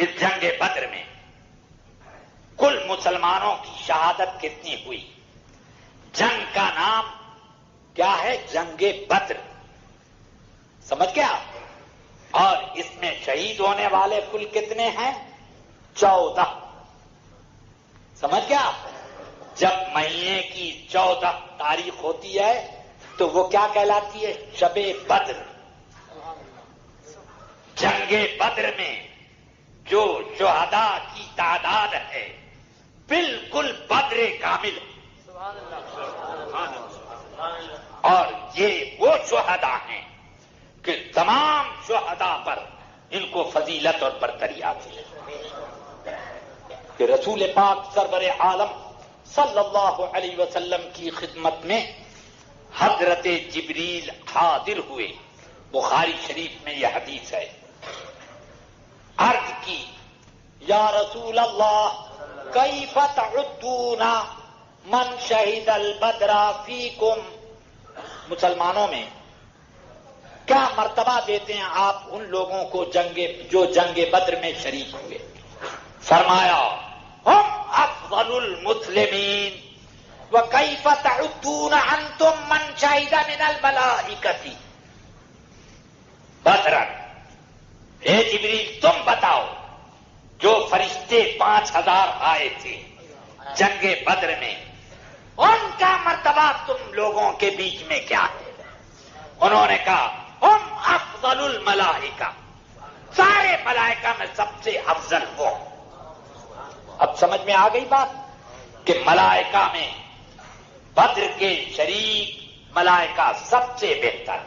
اس جنگ بدر میں کل مسلمانوں کی شہادت کتنی ہوئی؟ جنگ کا نام کیا ہے؟ جنگ بدر، سمجھ گیا؟ اور اس میں شہید ہونے والے کل کتنے ہیں؟ 14، سمجھ گیا؟ جب مہینے کی 14 تاریخ ہوتی ہے تو وہ کیا کہلاتی ہے؟ شب بدر۔ جنگ بدر میں جو شہداء کی تعداد ہے بالکل بدر کامل، اور یہ وہ شہداء ہیں کہ تمام شہداء پر ان کو فضیلت اور برتری حاصل ہے کہ رسول پاک سرور عالم صلی اللہ علیہ وسلم کی خدمت میں حضرت جبریل حاضر ہوئے۔ بخاری شریف میں یہ حدیث ہے، عرض کی یا رسول اللہ کیف تعدون من شہید البدر فیکم، مسلمانوں میں کیا مرتبہ دیتے ہیں آپ ان لوگوں کو جو جنگ بدر میں شریک ہوئے؟ فرمایا ہم افضل المسلمین وکیف تعدون انتم من شہید من الملائکۃ بدرا، اے جبریل تم بتاؤ جو فرشتے 5000 آئے تھے جنگ بدر میں، ان کا مرتبہ تم لوگوں کے بیچ میں کیا ہے؟ انہوں نے کہا ہم افضل الملائکہ، سارے ملائکہ میں سب سے افضل وہ۔ اب سمجھ میں آ گئی بات کہ ملائکہ میں بدر کے شریک ملائکہ سب سے بہتر،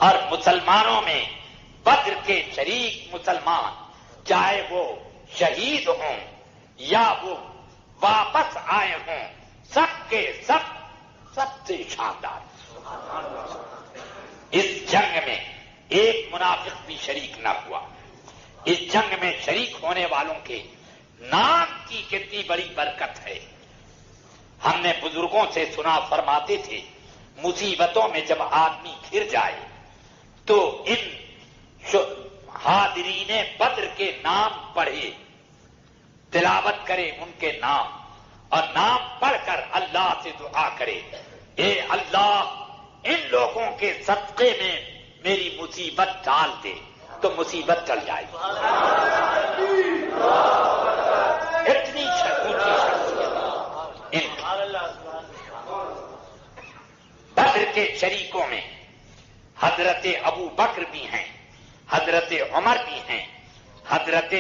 اور مسلمانوں میں بدر کے شریک مسلمان چاہے وہ شہید ہوں یا وہ واپس آئے ہوں، سب کے سب سے شاندار۔ اس جنگ میں ایک منافق بھی شریک نہ ہوا۔ اس جنگ میں شریک ہونے والوں کے نام کی کتنی بڑی برکت ہے۔ ہم نے بزرگوں سے سنا، فرماتے تھے مصیبتوں میں جب آدمی گھر جائے تو ان حاضرین بدر کے نام پڑھے، تلاوت کرے ان کے نام، اور نام پڑھ کر اللہ سے دعا کرے اے اللہ ان لوگوں کے صدقے میں میری مصیبت ڈال دے، تو مصیبت ٹل جائے گی۔ اتنی اونچی شخصیت ان کی۔ بدر کے شریکوں میں حضرت ابو بکر بھی ہیں، حضرت عمر بھی ہیں، حضرت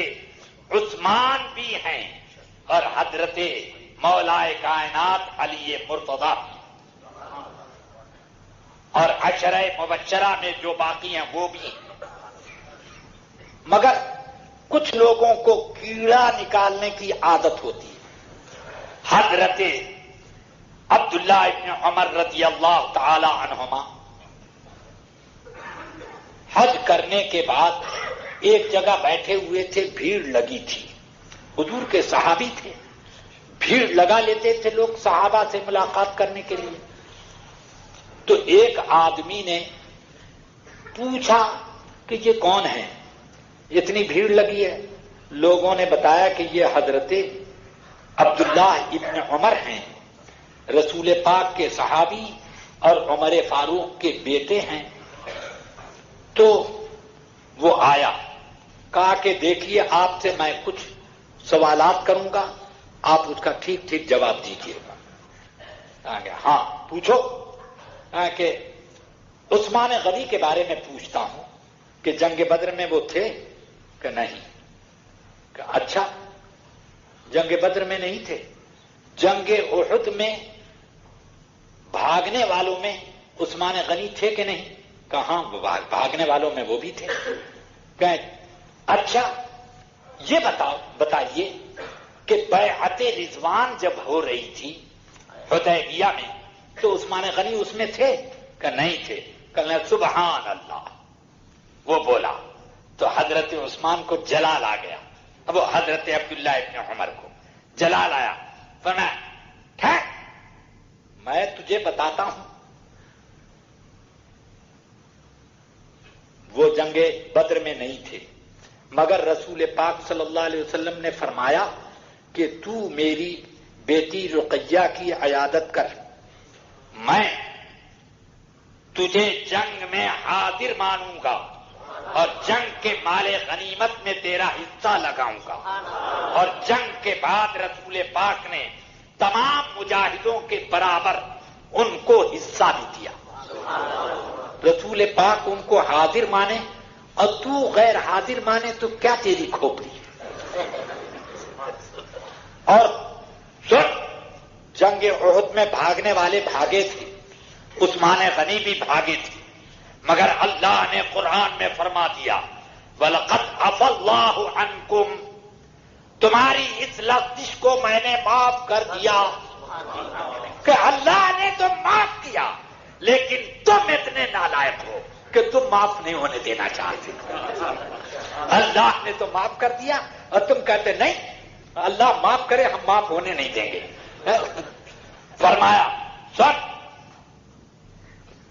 عثمان بھی ہیں، اور حضرت مولائے کائنات علی مرتضیٰ، اور عشرہ مبشرہ میں جو باقی ہیں وہ بھی ہیں۔ مگر کچھ لوگوں کو کیڑا نکالنے کی عادت ہوتی ہے۔ حضرت عبداللہ ابن عمر رضی اللہ تعالی عنہما حج کرنے کے بعد ایک جگہ بیٹھے ہوئے تھے، بھیڑ لگی تھی، حضور کے صحابی تھے، بھیڑ لگا لیتے تھے لوگ صحابہ سے ملاقات کرنے کے لیے۔ تو ایک آدمی نے پوچھا کہ یہ کون ہے، اتنی بھیڑ لگی ہے؟ لوگوں نے بتایا کہ یہ حضرت عبداللہ ابن عمر ہیں، رسول پاک کے صحابی اور عمر فاروق کے بیٹے ہیں۔ تو وہ آیا، کہا کہ دیکھیے آپ سے میں کچھ سوالات کروں گا، آپ اس کا ٹھیک ٹھیک جواب دیجیے گا۔ ہاں پوچھو۔ کہ عثمان غنی کے بارے میں پوچھتا ہوں کہ جنگ بدر میں وہ تھے کہ نہیں؟ کہ اچھا جنگ بدر میں نہیں تھے، جنگ احد میں بھاگنے والوں میں عثمان غنی تھے کہ نہیں؟ کہاں بھاگنے والوں میں وہ بھی تھے۔ کہ اچھا یہ بتائیے کہ بیعت رضوان جب ہو رہی تھی حدیبیہ میں تو عثمان غنی اس میں تھے کہ نہیں تھے؟ کہنے سبحان اللہ۔ وہ بولا تو حضرت عثمان کو جلال آ گیا، اب وہ حضرت عبداللہ ابن عمر کو جلال آیا، فرمایا ٹھیک میں تجھے بتاتا ہوں، وہ جنگ بدر میں نہیں تھے، مگر رسول پاک صلی اللہ علیہ وسلم نے فرمایا کہ تو میری بیٹی رقیہ کی عیادت کر، میں تجھے جنگ میں حاضر مانوں گا اور جنگ کے مال غنیمت میں تیرا حصہ لگاؤں گا۔ اور جنگ کے بعد رسول پاک نے تمام مجاہدوں کے برابر ان کو حصہ بھی دیا۔ رسول پاک ان کو حاضر مانے اور تو غیر حاضر مانے تو کیا تیری کھوپڑی۔ اور سن، جنگ احد میں بھاگنے والے بھاگے تھے، عثمان غنی بھی بھاگے تھے، مگر اللہ نے قرآن میں فرما دیا وَلَقَدْ عَفَا اللَّهُ عَنْكُمْ، تمہاری اس لغزش کو میں نے معاف کر دیا۔ کہ اللہ نے تو معاف کیا لیکن تم اتنے نالائق ہو کہ تم معاف نہیں ہونے دینا چاہتے۔ اللہ نے تو معاف کر دیا اور تم کہتے نہیں اللہ معاف کرے، ہم معاف ہونے نہیں دیں گے۔ فرمایا سن،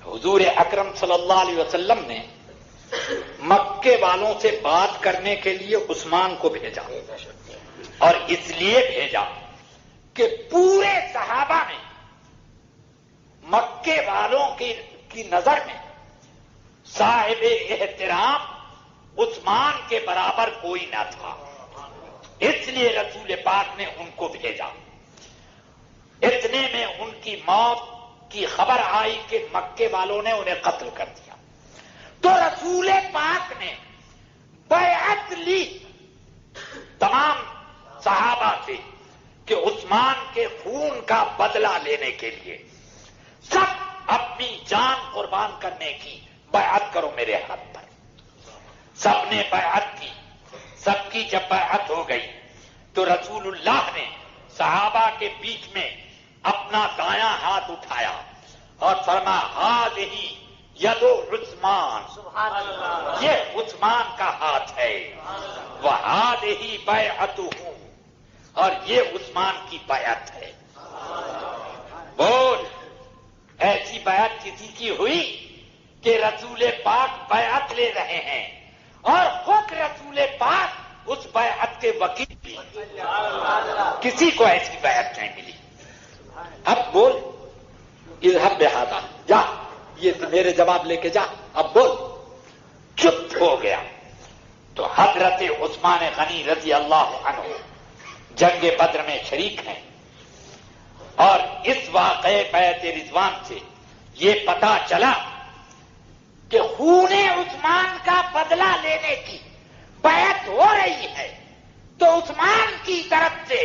حضور اکرم صلی اللہ علیہ وسلم نے مکے والوں سے بات کرنے کے لیے عثمان کو بھیجا، اور اس لیے بھیجا کہ پورے صحابہ میں مکے والوں کی نظر میں صاحب احترام عثمان کے برابر کوئی نہ تھا، اس لیے رسول پاک نے ان کو بھیجا۔ اتنے میں ان کی موت کی خبر آئی کہ مکے والوں نے انہیں قتل کر دیا، تو رسول پاک نے بیعت لی تمام صحابہ سے کہ عثمان کے خون کا بدلہ لینے کے لیے سب اپنی جان قربان کرنے کی بیعت کرو میرے ہاتھ پر۔ سب نے بیعت کی، سب کی جب بیعت ہو گئی تو رسول اللہ نے صحابہ کے بیچ میں اپنا دایاں ہاتھ اٹھایا اور فرمایا ہذہ ید عثمان، یہ عثمان کا ہاتھ ہے، وہذہ بیعتہ، اور یہ عثمان کی بیعت ہے۔ بول، ایسی بیعت کسی کی ہوئی کہ رسول پاک بیعت لے رہے ہیں اور خود رسول پاک اس بیعت کے وکیل بھی، کسی کو ایسی بیعت نہیں ملی۔ اب بول، اذهب بہذا، جا، یہ میرے جواب لے کے جا، اب بول۔ چپ ہو گیا تو حضرت عثمان غنی رضی اللہ عنہ جنگ بدر میں شریک ہیں، اور اس واقعے بیعت رضوان سے یہ پتا چلا کہ خون عثمان کا بدلہ لینے کی بیعت ہو رہی ہے، تو عثمان کی طرف سے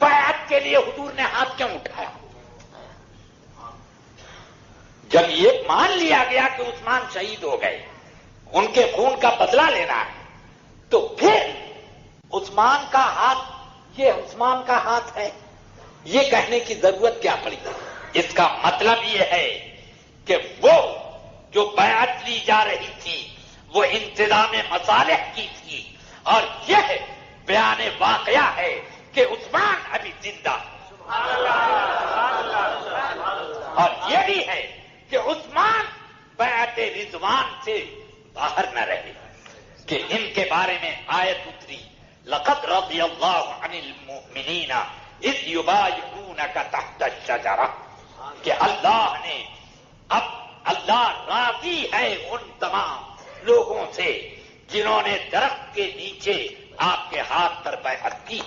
بیعت کے لیے حضور نے ہاتھ کیوں اٹھایا؟ جب یہ مان لیا گیا کہ عثمان شہید ہو گئے، ان کے خون کا بدلہ لینا ہے، تو پھر عثمان کا ہاتھ، یہ عثمان کا ہاتھ ہے، یہ کہنے کی ضرورت کیا پڑی؟ اس کا مطلب یہ ہے کہ وہ جو بیعت لی جا رہی تھی وہ انتظام مصالح کی تھی، اور یہ بیان واقعہ ہے کہ عثمان ابھی زندہ، اور یہ بھی ہے کہ عثمان بیعت رضوان سے باہر نہ رہے، کہ ان کے بارے میں آیت اتری لقد رضی اللہ عن المؤمنین اذ یبایعونک تحت الشجرہ، کہ اللہ نے، اب اللہ راضی ہے ان تمام لوگوں سے جنہوں نے درخت کے نیچے آپ کے ہاتھ پر بیعت کی،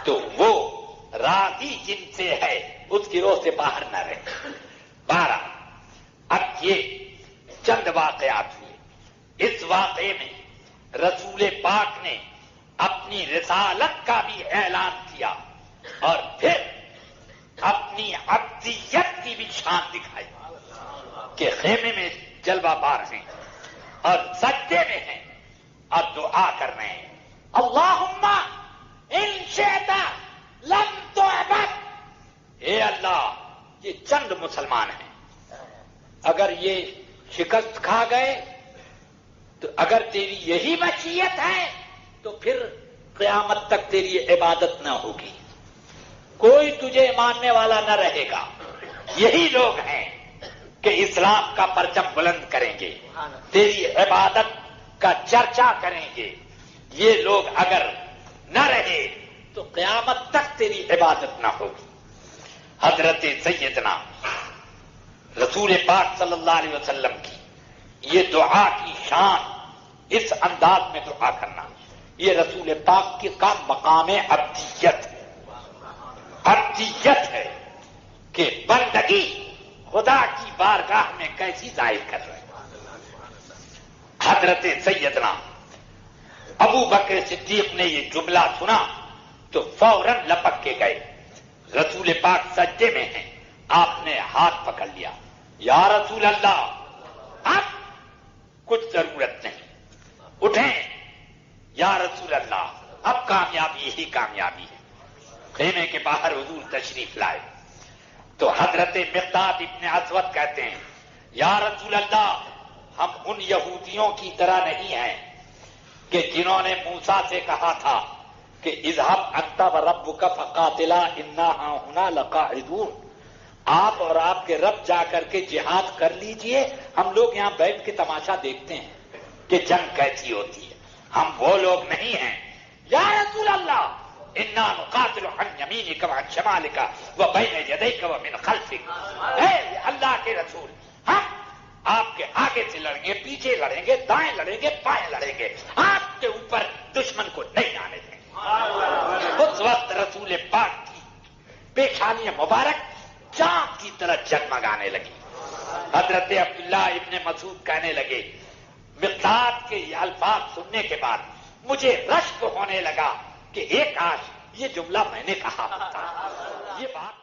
تو وہ راضی جن سے ہے اس گروہ سے باہر نہ رہے۔ 12 اب یہ چند واقعات ہوئے، اس واقعے میں رسول پاک نے اپنی رسالت کا بھی اعلان کیا اور پھر اپنی عبدیت کی بھی شان دکھائی کہ خیمے میں جلوہ بار ہیں اور سجدے میں ہیں اور دعا کر رہے ہیں، اللہم ان شئت لم تعبد، اے اللہ یہ چند مسلمان ہیں، اگر یہ شکست کھا گئے تو اگر تیری یہی مشیت ہے تو پھر قیامت تک تیری عبادت نہ ہوگی، کوئی تجھے ماننے والا نہ رہے گا، یہی لوگ ہیں کہ اسلام کا پرچم بلند کریں گے، تیری عبادت کا چرچا کریں گے، یہ لوگ اگر نہ رہے تو قیامت تک تیری عبادت نہ ہوگی۔ حضرت سیدنا رسول پاک صلی اللہ علیہ وسلم کی یہ دعا کی شان، اس انداز میں دعا کرنا، یہ رسول پاک کی کا مقام عبدیت ہے۔ عبدیت ہے کہ بندگی خدا کی بارگاہ میں کیسی ظاہر کر رہے ہیں۔ حضرت سیدنا ابو بکر صدیق نے یہ جملہ سنا تو فوراً لپک کے گئے، رسول پاک سجدے میں ہیں، آپ نے ہاتھ پکڑ لیا، یا رسول اللہ اب کچھ ضرورت نہیں، اٹھیں یا رسول اللہ، اب کامیابی ہی کامیابی ہے۔ خیمے کے باہر حضور تشریف لائے تو حضرت مقداد ابن اسود کہتے ہیں، یا رسول اللہ ہم ان یہودیوں کی طرح نہیں ہیں کہ جنہوں نے موسیٰ سے کہا تھا کہ اذهب انت وربک فقاتلا انا ہاہنا لقاعدون، آپ اور آپ کے رب جا کر کے جہاد کر لیجئے، ہم لوگ یہاں بیٹھ کے تماشا دیکھتے ہیں کہ جنگ کیسی ہوتی ہے، ہم وہ لوگ نہیں ہیں۔ یا رسول اللہ انا نقاتل عن یمینک وعن شمالک وبین یدیک ومن خلفک، اے اللہ کے رسول ہم آپ کے آگے سے لڑیں گے، پیچھے لڑیں گے، دائیں لڑیں گے، بائیں لڑیں گے، آپ کے اوپر دشمن کو نہیں آنے دیں گے۔ اس وقت رسول پاک کی پیشانی مبارک چاند کی طرح جگمگانے لگی۔ حضرت عبداللہ ابن مسعود کہنے لگے، مقداد کے یہ الفاظ سننے کے بعد مجھے رشک ہونے لگا کہ ایک کاش یہ جملہ میں نے کہا ہوتا، یہ بات